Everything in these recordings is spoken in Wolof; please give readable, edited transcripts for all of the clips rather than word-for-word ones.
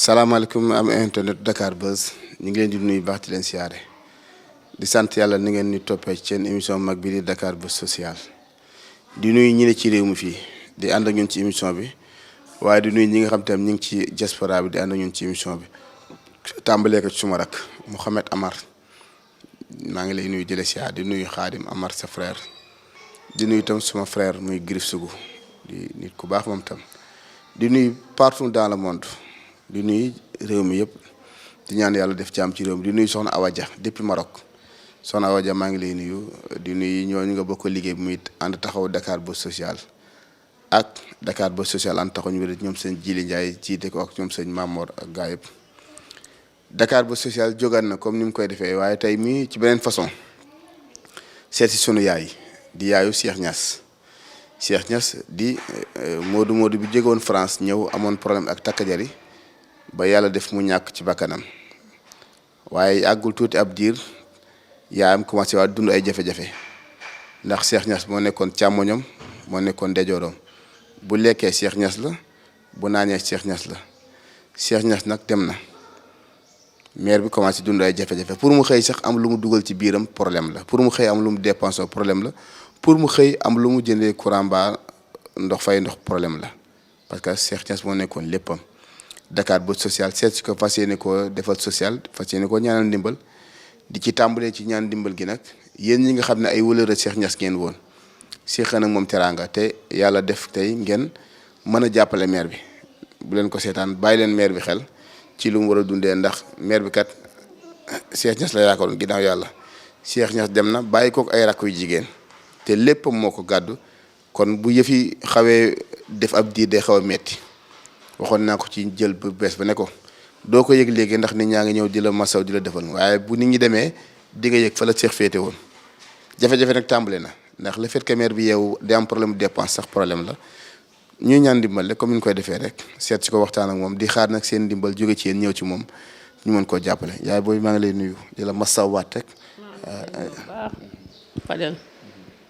salaamaaleykum am internet Dakar Buzz ñu ngi leen di nuyu baax di leen siyaare di sant yàlla ni ngeen ni toppee ci seen émission mag bi di Dakar Buzz social di nuyu ñi ne ci réew mi fii di ànd ak ñun ci émission bi waaye di nuyu ñi nga xam te ñu ngi ci diaspora bi di ànd ak ñun ci émission bi tàmbalee ko ci suma rak Mouhamed Amar maa ngi lay nuyu di la siyaare di nuyu Khadim Amar sa frère di nuyu itam suma frère muy Grif Sougou di nit ku baax moom tam di nuyu partout dans le monde. di nuyu réew mi yëpp di ñaan yàlla def jàmm ci réew mi di nuyu soxna Awa Dia depuis Maroc soxna Awa Dia maa ngi lay nuyu di nuyu ñooñu nga bokk liggéey bi muy ànd taxaw Dakar Buzz social ak Dakar Buzz social ànd taxaw ñu wér ñoom seen Jili Ndiaye jiite ko ak ñoom seen Mamor ak gaa yëpp Dakar Buzz social jógaan na comme ni mu koy defee waaye tey mii ci beneen façon seet si sunu yaay di yaayu Cheikh Niass di Modou bi jógewoon France ñëw amoon problème ak takk jari ba yàlla def mu ñàkk ci bakkanam waaye àggul tuuti ab diir yaayam commencé waa dund ay jafe-jafe ndax Cheikh Niass moo nekkoon càmmoñam moo nekkoon ndeyjooram bu lekkee Cheikh Niass la bu naanee Cheikh Niass la Cheikh Niass nag dem na mère bi commencé dund ay jafe-jafe pour mu xëy sax am lu mu dugal ci biiram problème la pour mu xëy am lu mu dépensé problème la pour mu xëy am lu mu jëndee courant ba ndox problème la parce que Cheikh Niass moo nekkoon léppam. Dakar Buzz social seet si ko fas yéene ko defal social fas yéene ko ñaanal ndimbal di ci tàmbalee ci ñaan ndimbal gi nag yéen ñi nga xam ne ay wëlëra Cheikh Niass ngeen woon Cheikh nag moom teraanga te yàlla def tey ngeen mën a jàppale maire bi bu leen ko seetaan bàyyi leen maire bi xel ci lu mu war a dundee ndax maire bi kat Cheikh Niass la yaakaaroon ginnaaw yàlla Cheikh Niass dem na bàyyi kook ay rakk yu jigéen te léppam moo ko gàddu kon bu yëfi xawee def ab diir day xaw a metti waxoon naa ko ci jël bu bees ba ne ko doo ko yëg léegi ndax nit ñaa ngi ñëw di la masaw di la defal waaye bu nit ñi demee di nga yëg fa la Cheikh féete woon jafe-jafe nag tàmbale na ndax le fait que maire bi yeewu di am problème dépense sax problème la ñuy ñaan ndimbal rek comme ni ñu koy defee rek seet si ko waxtaan ak moom di xaar nag seen ndimbal jóge ci yéen ñëw ci moom ñu mën koo jàppale yaay booy maa ngi lay nuyu di la masawaat rek. waaw Fadel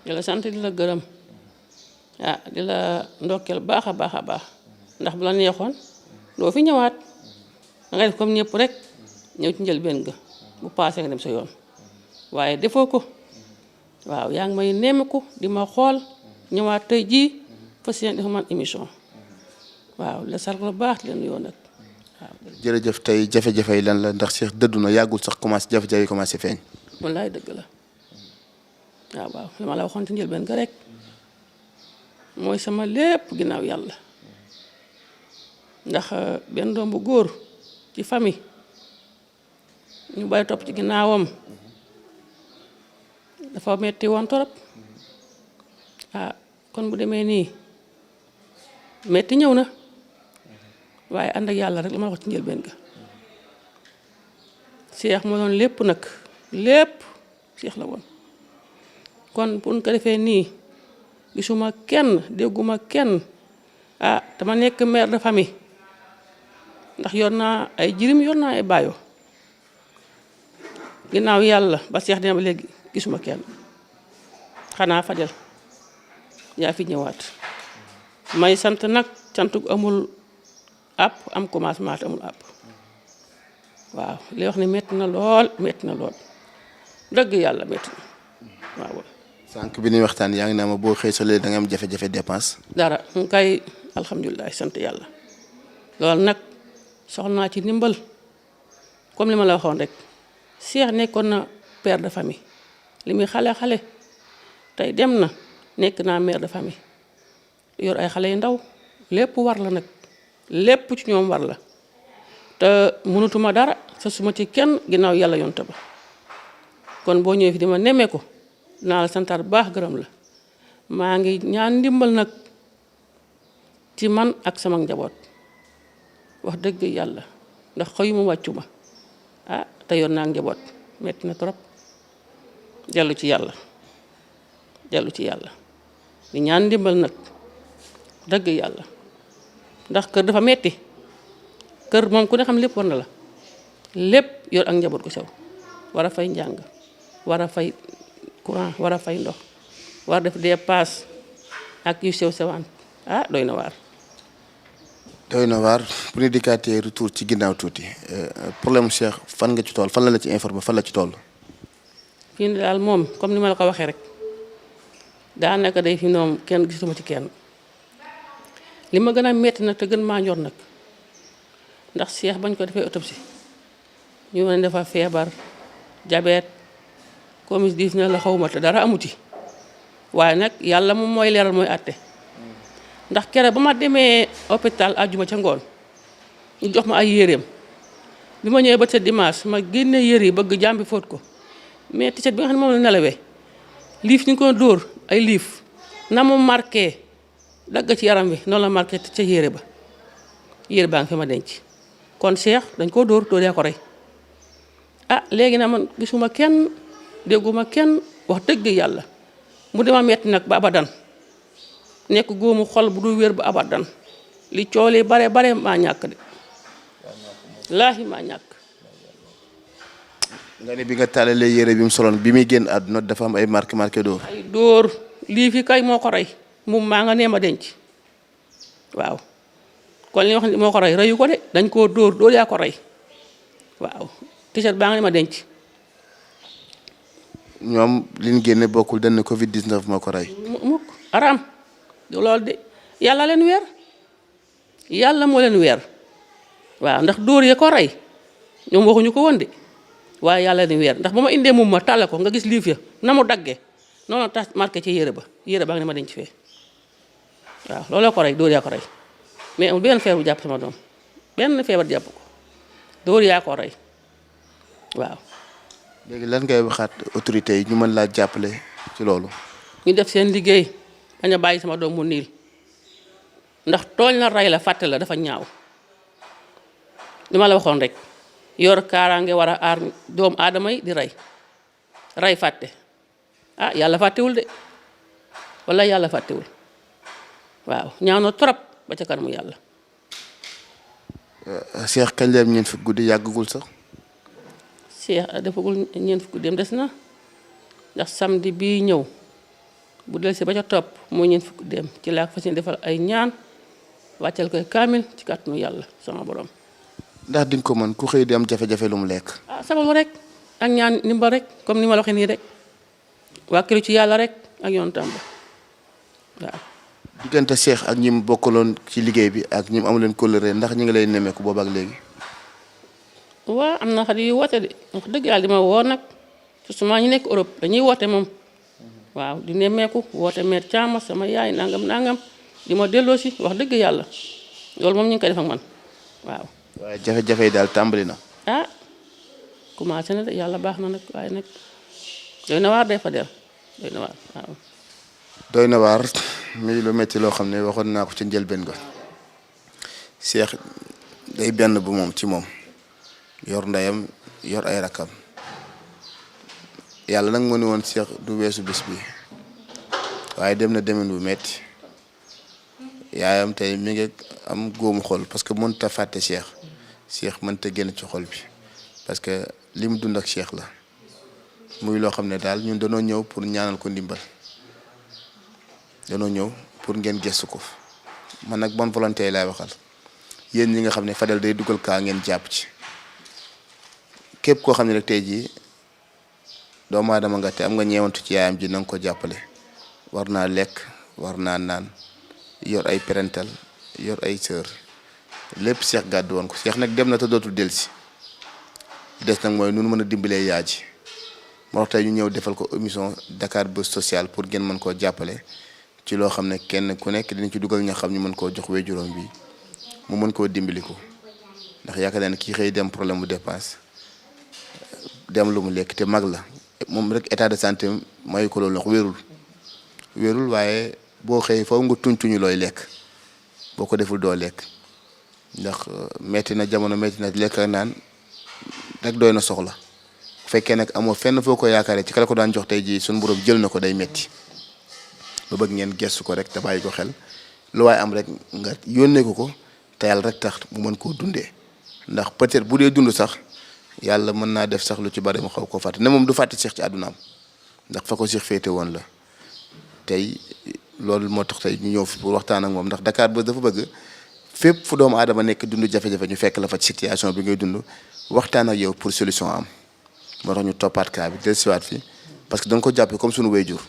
di la sant di la gërëm di la ndokkeel baax a baax a baax. ndax bu la neexoon doo fi ñëwaat da ngay def comme ñëpp rek ñëw ci njëlbeen ga bu paasee nga dem sa yoon waaye defoo ko waaw yaa ngi may nemmeeku di ma xool ñëwaat tey jii fas yéene dafa man émission waaw la sargal baax di leen yoon nag waaw. jërëjëf tey jafe-jafe yi lan la ndax Cheikh dëddu na yàggul sax commencé jafe-jafe yi commencé feeñ. wallaay dëgg la waaw li ma la waxoon ci njëlbeen ga rek mooy sama lépp ginnaaw yàlla. ndax benn doom bu góor ci famille ñu bàyyi topp ci ginnaawam dafa metti woon torop kon bu demee nii metti ñëw na waaye ànd ak yàlla rek la ma wax ci njëlbeen ga Cheikh moo doon lépp nag lépp Cheikh la woon kon bu ñu ko defee nii gisuma kenn dégguma kenn dama nekk mère de famille ndax yor naa ay jirim yor naa ay baayo ginnaaw yàlla ba Cheikh dina ba léegi gisuma kenn xanaa Fadel yaa fi ñëwaat may sant nag cantuk amul àpp am commencement amul àpp waaw li wax ne metti na lool dëgg yàlla metti na waaw. sànq bi ñuy waxtaan yaa ngi ne ma boo xëy sa léegi da nga am jafe-jafe dépense. dara mu kay alhamdulilah sant yàlla loolu nag. soxla naa ci ndimbal comme li ma la waxoon rek Cheikh nekkoon na père de famille li muy xale tey dem na nekk naa mère de famille yor ay xale yu ndaw lépp war la nag lépp ci ñoom war la te mënutuma dara sa suma ci kenn ginnaaw yàlla yonte ba kon boo ñëwee fi dima nemmee ko naa la santaat baax gërëm la maa ngi ñaan ndimbal nag ci man ak sama njaboot wax dëgg yàlla ndax xëyuma wàccuma te yor naa njaboot metti na trop dellu ci yàlla di ñaan ndimbal nag dëgg yàlla ndax kër dafa metti kër moom ku ne xam lépp war na la lépp yor ak njaboot ko sew war a fay njàng war a fay courant war a fay ndox war def dépasse ak yu sew sewaan doy na waar doy na waar bu ñu dikkaatee retour ci ginnaaw tuuti problème Cheikh fan nga ci toll fan la ci informé fan la ci toll. fii nii daal moom comme ni ma la ko waxee rek daanaka day fi noom kenn gisuma ci kenn li ma gën a metti nag te gën maa ñor nag ndax Cheikh bañ ko defee autopsie ñu ne dafa feebar diabète comme diis na la xawma te dara amu ci waaye nag yàlla moom mooy leeral mooy àtte ndax kere ba ma demee hôpital àjjuma ca ngoon ñu jox ma ay yéreem bi ma ñëwee ba ca dimanche ma génne yére yi bëgg jàmbi fóot ko mais t-shirt bi nga xam ne moom la nelawee liif ñu ko dóor ay liif na mu marqué dagg ci yaram bi noonu la marqué ca yére ba yére baa ngi fi ma denc kon Cheikh dañ koo dóor yaa ko rey ah léegi na man gisuma kenn dégguma kenn wax dëgg yàlla mu dema metti nag ba abadan nekk góomu xol bu du wér ba abadan li cooli bare bare maa ñàkk de laahi maa ñàkk. nga ne bi nga taalalee yére bi mu soloon bi muy génn àdduna dafa am ay marqué dóor. ay dóor lii fi kay moo ko rey moom maa nga nee ma denc waaw kon li wax ni moo ko rey reyu ko de dañ koo dóor yaa ko rey waaw t-shirt baa nga nee ma denc. ñoom liñ génne bokkul dañ ne Covid 19 moo ko rey. mukk araam loolu de yàlla leen weer yàlla moo leen weer waaw ndax dóor ya ko rey ñoom waxuñu ko woon de waaye yàlla leen weer ndax ba ma indee moom ma tàlle ko nga gis liif ya na mu daggee noonu tax marqué ci yére ba nga ne ma denc fee waaw looloo ko rey dóor yaa ko rey mais amul benn feebar bu jàpp sama doom benn feebar jàpp ko dóor yaa ko rey waaw. léegi lan ngay waxaat autorités yi ñu mën laa jàppale ci loolu. ñu def seen liggéey bañ a bàyyi sama doom mu niil ndax tooñ la rey la fàtte la dafa ñaaw li ma la waxoon rek yor kaaraange war a aar doomu aadama yi di rey fàtte ah yàlla fàttewul de walla yàlla fàttewul waaw ñaaw na trop ba ca kanamu yàlla. Cheikh kañ la ñeent fukki guddi yàggagul sax. Cheikh defagul ñeent fukki dem des na ndax samedi bii ñëw bu del si ba ca topp mooy ñeent fukki dem ci laa fas yéene defal ay ñaan wàccal koy kaamil ci kàttanu yàlla sama borom. ndax di nga ko mën ku xëy di am jafe-jafe lu mu lekk. ah sababu rek ak ñaan ndimbal rek comme ni ma la waxee nii rek wàkkilu ci yàlla rek ak yoon tàmba waaw. diggante Cheikh ak ñi mu bokkaloon ci liggéey bi ak ñi mu amu leen kóllëre ndax ñi ngi lay nemmeeku boobu ak léegi. waaw am na xarit yu woote de wax dëgg yàlla di ma woo nag surtout ñu nekk Europe dañuy woote moom waaw di nemmeeku woote mère Thiama sama yaay nangam di ma delloo si wax dëgg yàlla loolu moom ñu ngi koy def ak man waaw. waaye jafe-jafe yi daal tàmbali na. ah commencé na de yàlla baax na nag waaye nag doy na waar day fa del doy na waar waaw. doy na waar muy lu métti loo xam ne waxoon naa ko ci njëlbeen ga Cheikh day benn bu moom ci moom. yor ndeyam yor ay rakam yàlla nag moo ne woon Cheikh du weesu bés bi waaye dem na demin bu metti yaayam tey mi ngi am góomu xol parce que mënut a fàtte Cheikh mënut a génn ci xol bi parce que li mu dund ak Cheikh la muy loo xam ne daal ñun danoo ñëw pour ñaanal ko ndimbal danoo ñëw pour ngeen gëstu ko man nag bonne volonté laay waxal yéen ñi nga xam ne Fadel day dugal kaa ngeen jàpp ci. képp koo xam ne rek tey jii doomu aadama nga te am nga ñeewantu ci yaayam ji na nga ko jàppale war naa lekk war naa naan yor ay parental yor ay sœur lépp Cheikh gàddu woon ko Cheikh nag dem na te dootul delsi des nag mooy nu mën a dimbalee yaay ji moo tax tey ñu ñëw defal ko émission Dakar Buzz Social pour ngeen mën koo jàppale ci loo xam ne kenn ku nekk dina ci dugal ña xam ñu mën koo jox waajuram bi mu mën koo dimbali ko ndax yaakaar naa ne kii xëy dem problème bu dépense dem lu mu lekk te mag la moom rek état de santé mayu ko loolu ndax wérul waaye boo xëyee foofu nga tuñ looy lekk boo ko deful doo lekk ndax metti na jamono metti na lekk ak naan rek doy na soxla bu fekkee nag amoo fenn foo ko yaakaaree ci kala ko daan jox tey jii suñu borom jël na ko day metti ba bëgg ngeen gestu ko rek te bàyyi ko xel lu waaye am rek nga yónnee ko te yàlla rek tax mu mën koo dundee ndax peut-être bu dee dund sax yàlla mën naa def sax lu ci bari mu xaw koo fàtte ne moom du fàtte Cheikh ci àddunaam ndax fa ko Cheikh féete woon la tey loolu moo tax tey ñu ñëw fi pour waxtaan ak moom ndax Dakar Buzz dafa bëgg fépp fu doomu aadama nekk dund jafe-jafe ñu fekk la fa ci situation bi ngay dund waxtaan ak yow pour solution am moo tax ñu toppaat kaa bi dellusiwaat fi parce que dañ ko jàppee comme suñu waajur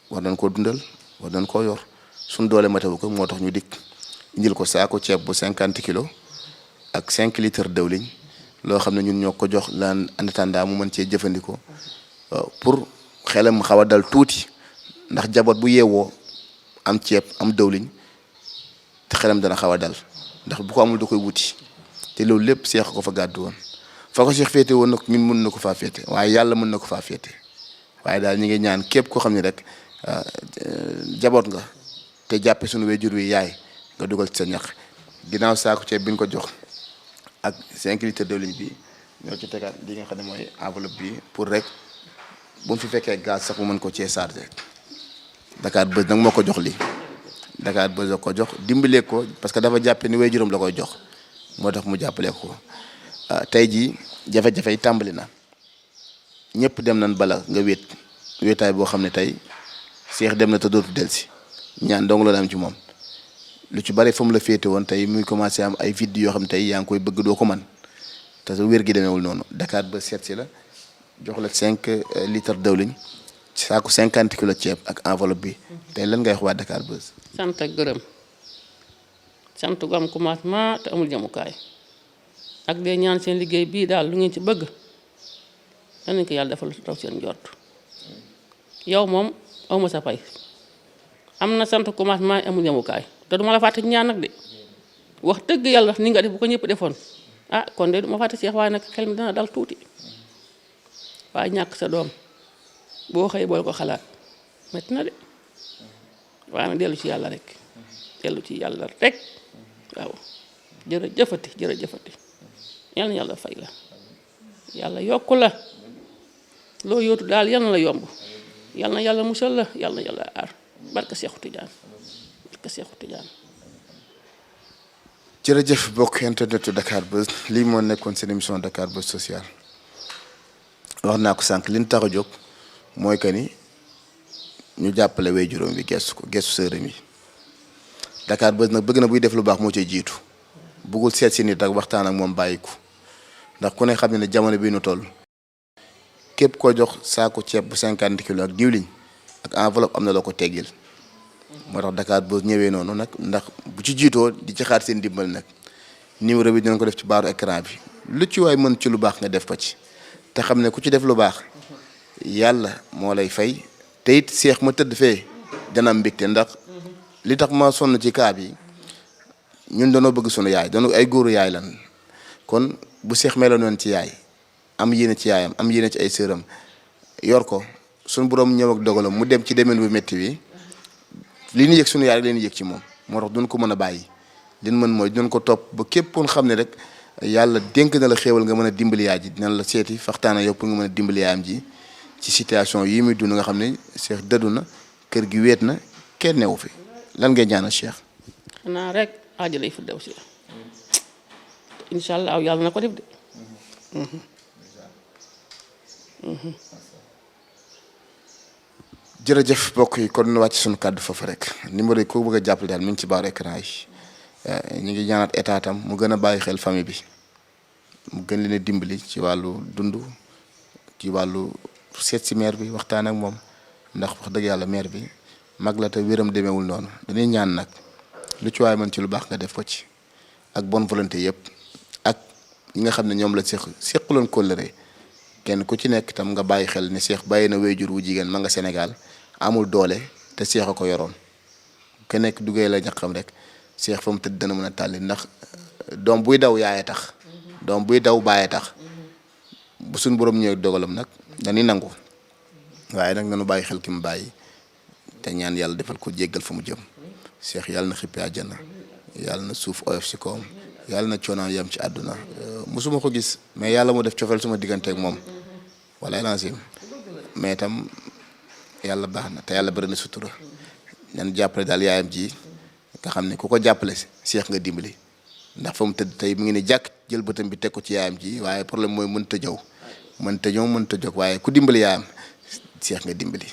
war nañ koo dundal war nañ koo yor suñu doole matewu ko moo tax ñu dikk indil ko saako ceeb bu 50 kilos ak 5 litres dëwliñ loo xam ne ñun ñoo ko jox laan en attendant mu mën cee jëfandikoo pour xelam xaw a dal tuuti ndax jaboot bu yeewoo am ceeb am dëwliñ te xelam dana xaw a dal ndax bu ko amul da koy wuti te loolu lépp seex ko fa gàddu woon fa ko seex féete woon nag ñun mën na ko faa féete waaye yàlla mën na ko faa féete waaye daal ñi ngi ñaan képp koo xam ne rek jaboot nga te jàppe suñu wéjur wi yaay nga dugal ci sa ñax ginnaaw saako ceeb bi ñu ko jox ak 5 litres dëwlin bi ñoo ci tegaat li nga xam ne mooy enveloppe bi pour rek bu mu fi fekkee gaz sax mu mën ko cee chargé Dakar Buzz nag moo ko jox lii Dakar Buzz la ko jox dimbalee ko parce que dafa jàppe ni wéjuram la koy jox moo tax mu jàppale ko tey jii jafe-jafe yi tàmbali na ñëpp dem nañ bala nga wéetaay boo xam ne tey seex dem na te dootu delsi ñaan dong la am ci moom lu ci bari fa mu la féete woon tey muy commencé am ay vide yoo xam ne tey yaa ngi koy bëgg doo ko man te sa wér gi demeewul noonu Dakar Buzz seet si la jox la 5 litres dawliñ saako 50 kilos ceeb ak enveloppe bi tey lan ngay wax waa Dakar Buzz. sant ak gërëm sant gu am commencement te amul jamukaay ak de ñaan seen liggéey bii daal lu ngeen ci bëgg danañ ko yàlla defal raw seen njort yow moom awma sa pay am na sant commencement amul jamukaay te duma la fàtte ñaan nag de wax dëgg yàlla ni nga def bu ko ñëpp defoon ah kon de duma fàtte Seex waaye nag xel mi dana dal tuuti waaye ñàkk sa doom boo xëy bool ko xalaat metti na de waaye nag dellu ci yàlla rek waaw jërëjëfati yal na yàlla fay la yàlla yokku la loo yóotu daal yal na la yomb yal na yàlla musal la yal na yàlla aar barka Seexu Tijaan jërëjëf bokk internetu Dakar Buzz lii moo nekkoon seen émission Dakar Buzz social wax naa ko sànq li ñu tax a jóg mooy que ni ñu jàppale way juróom bi gestu ko gestu sërëm yi Dakar Buzz nag bëgg na buy def lu baax moo cay jiitu bëggul seet si nit ak waxtaan ak moom bàyyiku ndax ku ne xam ne ne jamono bii nu toll képp koo jox saako ceeb bu 50 kilos ak diwliñ ak enveloppe am na loo ko teggil moo tax Dakar Buzz ñëwee noonu nag ndax bu ci jiitoo di ci xaar seen dimbal nag numéro bi dinañ ko def ci baaru écran bi lu ci waay mën ci lu baax nga def ko ci te xam ne ku ci def lu baax yàlla moo lay fay te it seex ma tëdd fee dana am mbégte ndax li tax ma sonn ci kaa bi ñun dañoo bëgg sunu yaay dañoo ay góoru yaay lan kon bu seex meloon noonu ci yaay am yéene ci yaayam am yéene ci ay sëram yor ko sunu borom ñëw ak dogalam mu dem ci demeen bu métti bi li ñu yëg sunu yaay rek leen yëg ci moom moo tax duñ ko mën a bàyyi li ñu mën mooy duñ ko topp ba képp ku xam ne rek yàlla dénk na la xéewal nga mën a dimbali yaay ji dina la seeti faxtaana yow pour nga mën a dimbali yaayam ji ci situation yi muy dund nga xam ne Cheikh dëddu na kër gi wéet na kenn newu fi lan ngay ñaanal Cheikh. xanaa rek aajo lay fuddew si la incha allah yàlla na ko def de. jërëjëf mbokk yi kon nu wàcc suñu kàddu foofu rek numéro yi ko bëgg a jàppale daal mi ngi ci baaru écran yi ñu ngi ñaanaat état tam mu gën a bàyyi xel famille bi mu gën leen a dimbali ci wàllu dund ci wàllu seet si maire bi waxtaan ak moom ndax wax dëgg yàlla maire bi mag la te wéram demeewul noonu dañuy ñaan nag lu ci waaye mën ci lu baax nga def ko ci ak bonne volonté yëpp ak ñi nga xam ne ñoom la seqaloon kóllëre kenn ku ci nekk tam nga bàyyi xel ne Cheikh bàyyi na wéyjur wu jigéen ma nga Sénégal amul doole te Cheikh a ko yoroon ku nekk duggee la ñaqam rek Cheikh fa mu tëdd dana mën a tàlli ndax doom buy daw yaayee tax doom buy daw bàyyee tax bu suñ borom ñëwee dogalam nag dañuy nangu waaye nag nanu bàyyi xel ki mu bàyyi te ñaan yàlla defal ko jéggal fa mu jëm Cheikh yàlla na xippi àjjana yàlla na suuf oyof si kawam yàlla na coonaan yam ci àdduna mosuma ko gis mais yàlla moo def cofeel suma diggante ak moom wala lancim mais itam yàlla baax na te yàlla bëri na sutura nan jàppale daal yaayam ji nga xam ne ku ko jàppale Cheikh nga dimbali ndax fa mu tëdd tey mu ngi ne jàkk jël bëtam bi teg ko ci yaayam ji waaye problème mooy mënta ñëw mënta jóg waaye ku dimbali yaayam Cheikh nga dimbali